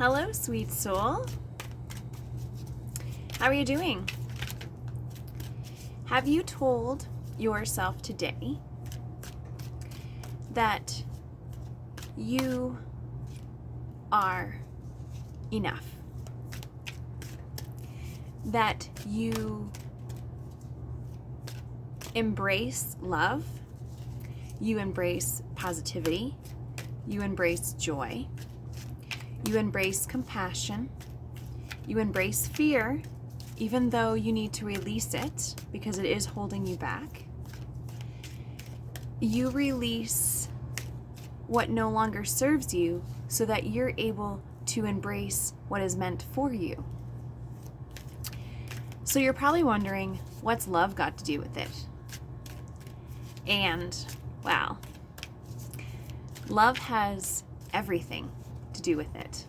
Hello, sweet soul. How are you doing? Have you told yourself today that you are enough? That you embrace love, you embrace positivity, you embrace joy, you embrace compassion, you embrace fear, even though you need to release it because it is holding you back. You release what no longer serves you so that you're able to embrace what is meant for you. So you're probably wondering, what's love got to do with it? And, well, love has everything to do with it.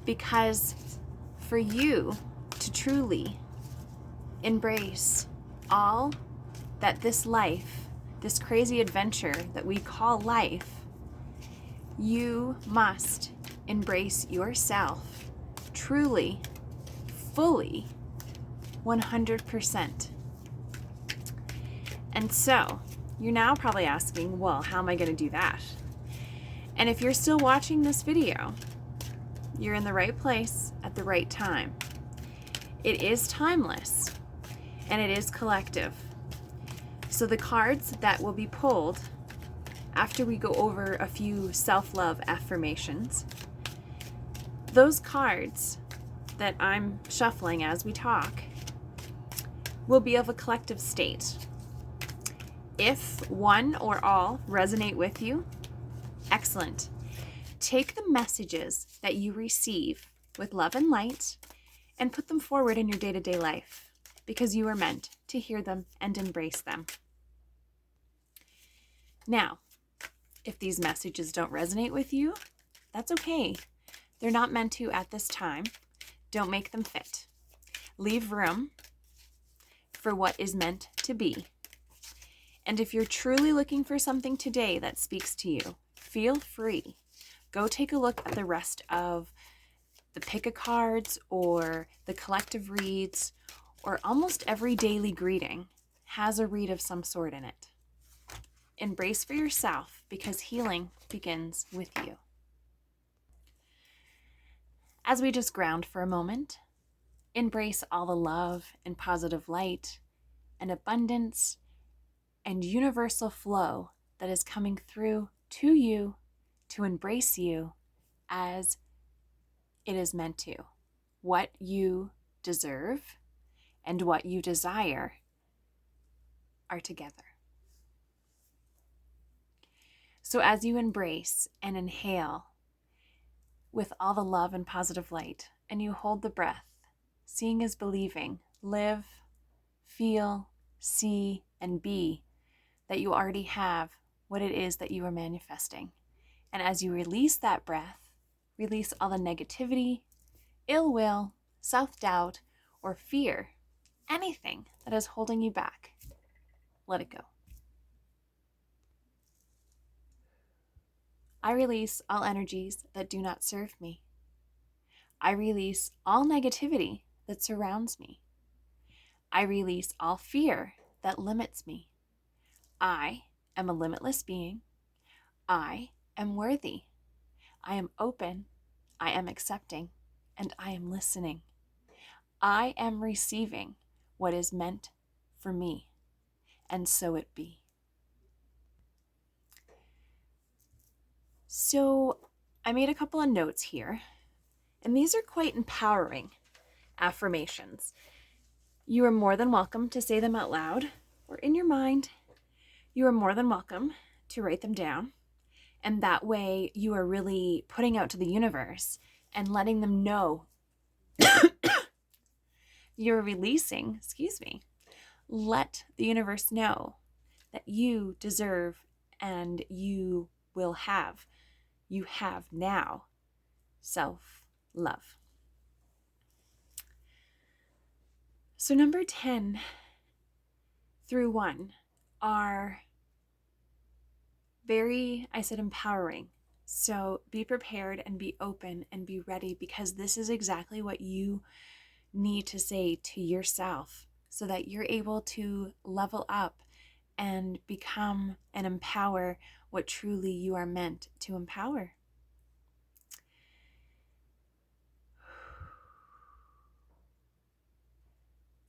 Because for you to truly embrace all that this life, this crazy adventure that we call life, you must embrace yourself truly, fully, 100%. And so, you're now probably asking, well, how am I going to do that? And if you're still watching this video, you're in the right place at the right time. It is timeless, and it is collective. So the cards that will be pulled after we go over a few self-love affirmations, those cards that I'm shuffling as we talk will be of a collective state. If one or all resonate with you, excellent. Take the messages that you receive with love and light and put them forward in your day-to-day life because you are meant to hear them and embrace them. Now, if these messages don't resonate with you, that's okay. They're not meant to at this time. Don't make them fit. Leave room for what is meant to be. And if you're truly looking for something today that speaks to you, feel free. Go take a look at the rest of the pick a cards or the collective reads, or almost every daily greeting has a read of some sort in it. Embrace for yourself because healing begins with you. As we just ground for a moment, embrace all the love and positive light and abundance and universal flow that is coming through to you to embrace you as it is meant to. What you deserve and what you desire are together. So as you embrace and inhale with all the love and positive light, and you hold the breath, seeing is believing, live, feel, see, and be that you already have what it is that you are manifesting. And as you release that breath, release all the negativity, ill will, self-doubt, or fear, anything that is holding you back. Let it go. I release all energies that do not serve me. I release all negativity that surrounds me. I release all fear that limits me. I am a limitless being. I am worthy. I am open. I am accepting. And I am listening. I am receiving what is meant for me. And so it be. So I made a couple of notes here, and these are quite empowering affirmations. You are more than welcome to say them out loud or in your mind. You are more than welcome to write them down. And that way you are really putting out to the universe and letting them know you're releasing, let the universe know that you deserve and you will have, you have now self-love. So number 10 through 1 are very, empowering So be prepared and be open and be ready, because this is exactly what you need to say to yourself so that you're able to level up and become and empower what truly you are meant to empower.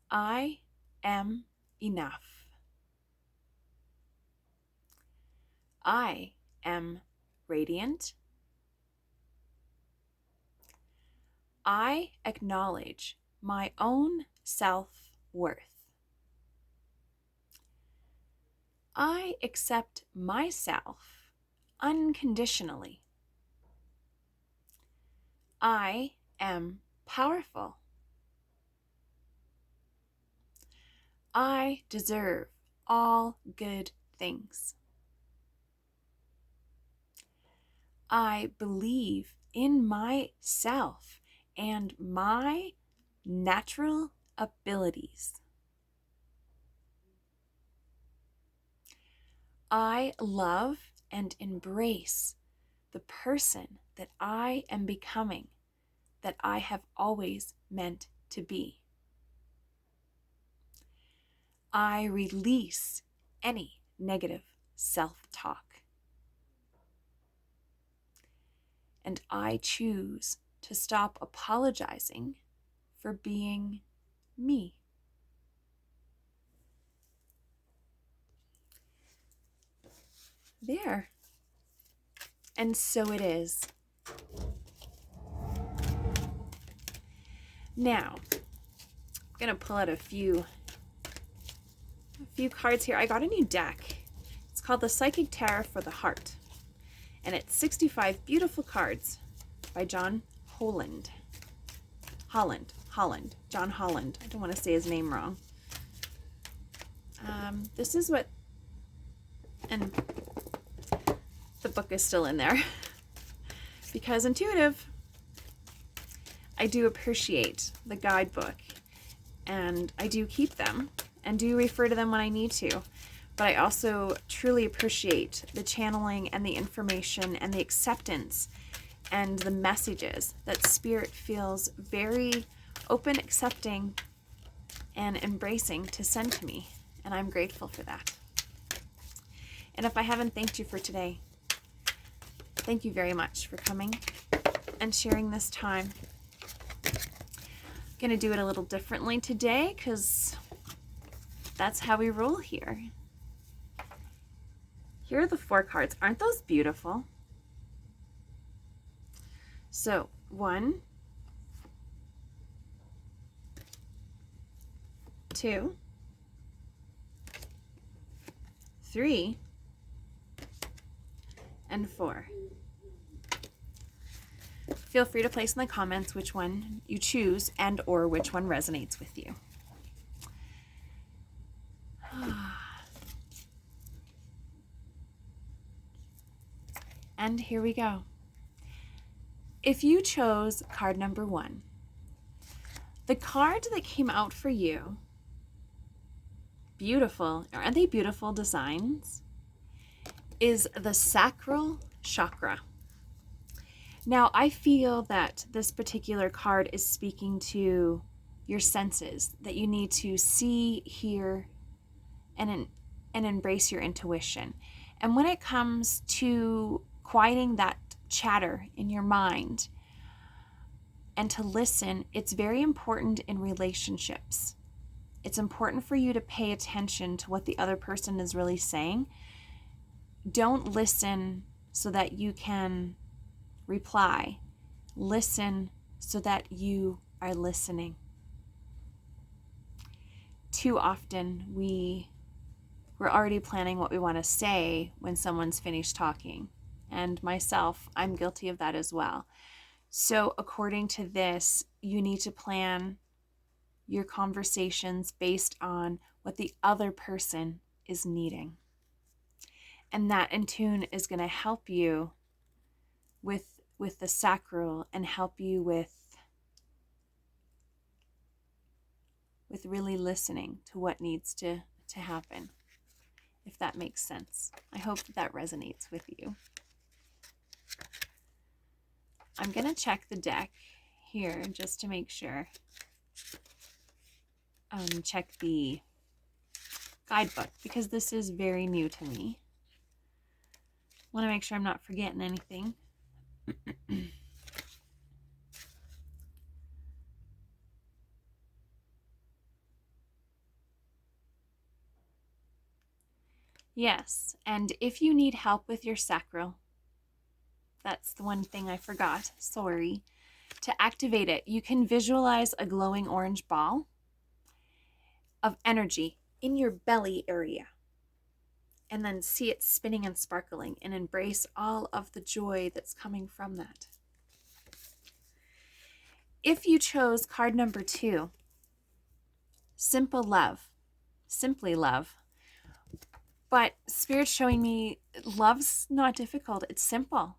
I am enough. I am radiant. I acknowledge my own self-worth. I accept myself unconditionally. I am powerful. I deserve all good things. I believe in myself and my natural abilities. I love and embrace the person that I am becoming, that I have always meant to be. I release any negative self-talk. And I choose to stop apologizing for being me. There. And so it is. Now, I'm going to pull out a few cards here. I got a new deck. It's called the Psychic Tarot for the Heart. And it's 65 beautiful cards by John Holland. John Holland. I don't want to say his name wrong. This is what, and the book is still in there. Because intuitive, I do appreciate the guidebook, and I do keep them and do refer to them when I need to. But I also truly appreciate the channeling and the information and the acceptance and the messages that Spirit feels very open, accepting, and embracing to send to me. And I'm grateful for that. And if I haven't thanked you for today, thank you very much for coming and sharing this time. I'm going to do it a little differently today because that's how we roll here. Here are the 4 cards. Aren't those beautiful? So 1, 2, 3, and 4. Feel free to place in the comments which one you choose and or which one resonates with you. And here we go. If you chose card number 1, the card that came out for you, beautiful, aren't they beautiful designs, is the sacral chakra. Now, I feel that this particular card is speaking to your senses, that you need to see, hear, and embrace your intuition. And when it comes to quieting that chatter in your mind and to listen, it's very important in relationships. It's important for you to pay attention to what the other person is really saying. Don't listen so that you can reply. Listen so that you are listening. Too often we're already planning what we want to say when someone's finished talking. And myself, I'm guilty of that as well. So according to this, you need to plan your conversations based on what the other person is needing. And that in tune is going to help you with the sacral and help you with really listening to what needs to happen, if that makes sense. I hope that resonates with you. I'm going to check the deck here just to make sure. Check the guidebook because this is very new to me. Want to make sure I'm not forgetting anything. Yes, and if you need help with your sacral, that's the one thing I forgot, sorry. To activate it, you can visualize a glowing orange ball of energy in your belly area and then see it spinning and sparkling and embrace all of the joy that's coming from that. If you chose card number 2, simple love, simply love, but Spirit's showing me love's not difficult, it's simple.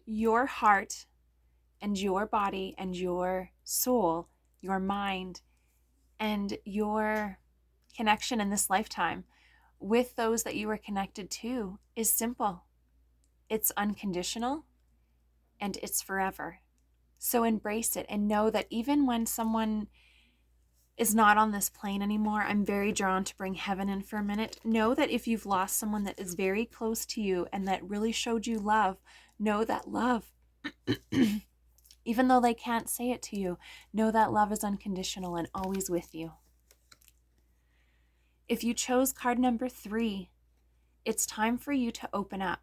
Your heart and your body and your soul, your mind, and your connection in this lifetime with those that you are connected to is simple. It's unconditional and it's forever. So embrace it and know that even when someone is not on this plane anymore, I'm very drawn to bring heaven in for a minute. Know that if you've lost someone that is very close to you and that really showed you love, know that love, even though they can't say it to you, know that love is unconditional and always with you. If you chose card number 3, it's time for you to open up.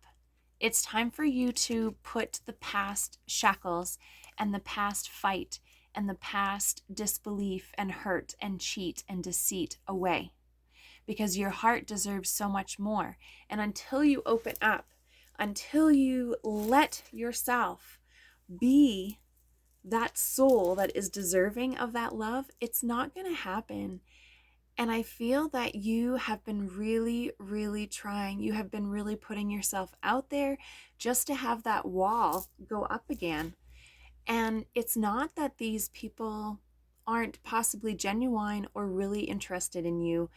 It's time for you to put the past shackles and the past fight and the past disbelief and hurt and cheat and deceit away, because your heart deserves so much more. And until you open up, until you let yourself be that soul that is deserving of that love, it's not going to happen. And I feel that you have been really, really trying. You have been really putting yourself out there just to have that wall go up again. And it's not that these people aren't possibly genuine or really interested in you.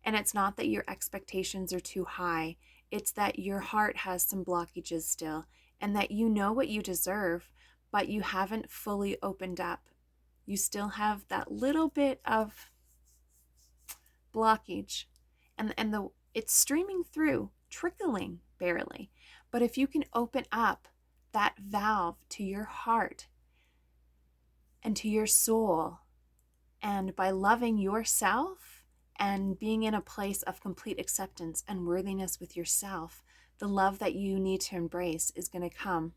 And it's not that your expectations are too high. It's that your heart has some blockages still and that you know what you deserve, but you haven't fully opened up. You still have that little bit of blockage and it's streaming through, trickling barely. But if you can open up that valve to your heart and to your soul, and by loving yourself and being in a place of complete acceptance and worthiness with yourself, the love that you need to embrace is going to come,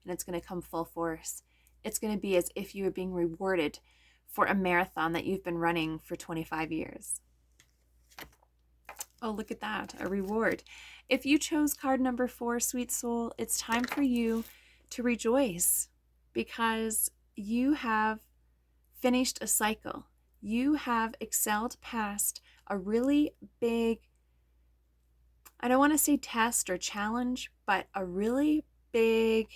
and it's going to come full force. It's going to be as if you were being rewarded for a marathon that you've been running for 25 years. Oh, look at that, a reward. If you chose card number 4, sweet soul, it's time for you to rejoice because you have finished a cycle. You have excelled past a really big, I don't want to say test or challenge, but a really big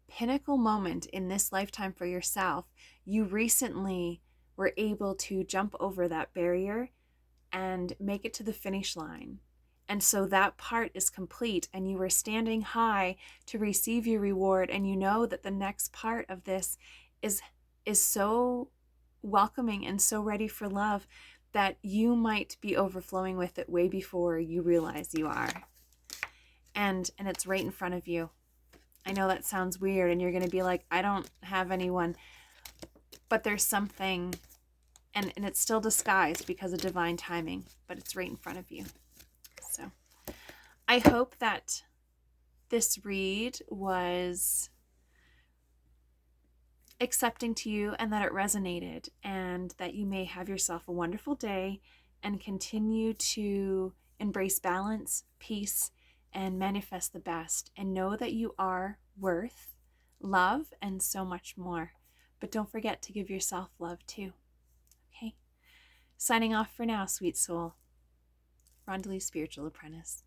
pinnacle moment in this lifetime for yourself. You recently were able to jump over that barrier and make it to the finish line. And so that part is complete and you are standing high to receive your reward, and you know that the next part of this is so welcoming and so ready for love that you might be overflowing with it way before you realize you are. And it's right in front of you. I know that sounds weird and you're going to be like, I don't have anyone, but there's something, and it's still disguised because of divine timing, but it's right in front of you. So I hope that this read was accepting to you and that it resonated, and that you may have yourself a wonderful day and continue to embrace balance, peace, and manifest the best, and know that you are worth love and so much more. But don't forget to give yourself love too. Okay? Signing off for now, sweet soul. Rondalee, Spiritual Apprentice.